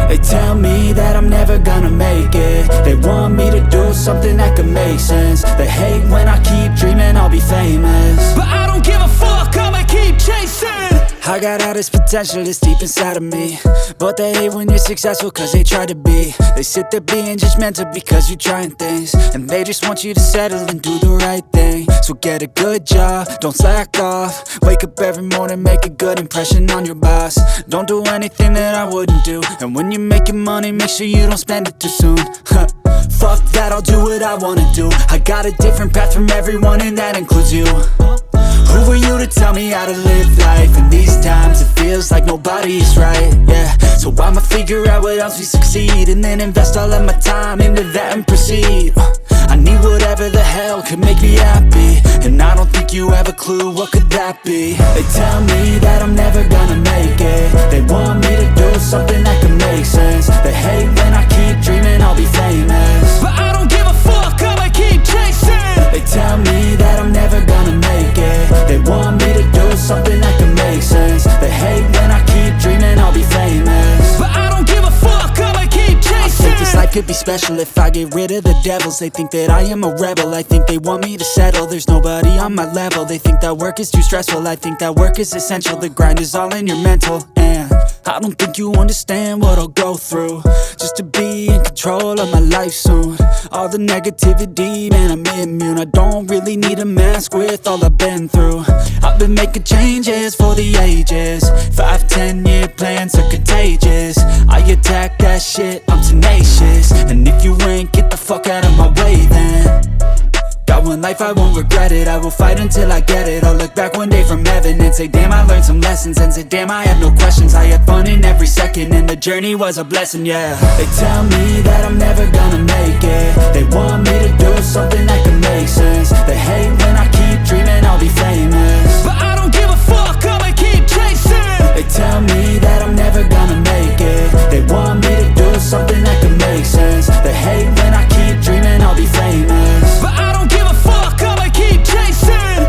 They tell me that I'm never gonna make it. They want me to do something that could make sense. They hate when I keep dreaming I'll be famous, but I don't give a fuck, I'ma keep chasing. I got all this potential that's deep inside of me, but they hate when you're successful cause they try to be. They sit there being judgmental because you're trying things, and they just want you to settle and do the right thing. So get a good job, don't slack off. Wake up every morning, make a good impression on your boss. Don't do anything that I wouldn't do, and when you're making money, make sure you don't spend it too soon. Fuck that, I'll do what I wanna do. I got a different path from everyone, and that includes you. Who are you to tell me how to live life? In these times it feels like nobody is right, yeah. So I'ma figure out what else we succeed, and then invest all of my time into that and proceed. I need whatever the hell could make me happy, and I don't think you have a clue what could that be. They tell me that I'm never gonna make it. They want me to do something that could make sense. They hate when I keep dreaming I'll be famous, but I don't give a fuck, I'ma keep chasing. They tell me that I'm never gonna make it. They want me to do something that can make sense. They hate when I keep dreaming I'll be famous, but I don't give a fuck, I'ma keep chasing. I think this life could be special if I get rid of the devils. They think that I am a rebel, I think they want me to settle. There's nobody on my level. They think that work is too stressful, I think that work is essential. The grind is all in your mental, and I don't think you understand what I'll go through just to be in control of my life soon. All the negativity, man, I'm immune. I don't really need a mask with all I've been through. I've been making changes for the ages. 5-10 year plans are contagious. I attack that shit, I'm tenacious. And if you ain't, get the fuck out of my way then. Got one life, I won't regret it. I will fight until I get it. I'll look back one day from heaven and say damn, I learned some lessons. And say damn, I had no questions. I had fun in every second, and the journey was a blessing, yeah. They tell me that I'm never gonna make it. They want me to do something that can make sense. They hate when I keep dreaming I'll be famous, but I don't give a fuck, I'ma keep chasing. They tell me that I'm never gonna make it. They want me to do something that can make sense. They hate when I keep dreaming I'll be famous, but I don't give a fuck, I'ma keep chasing.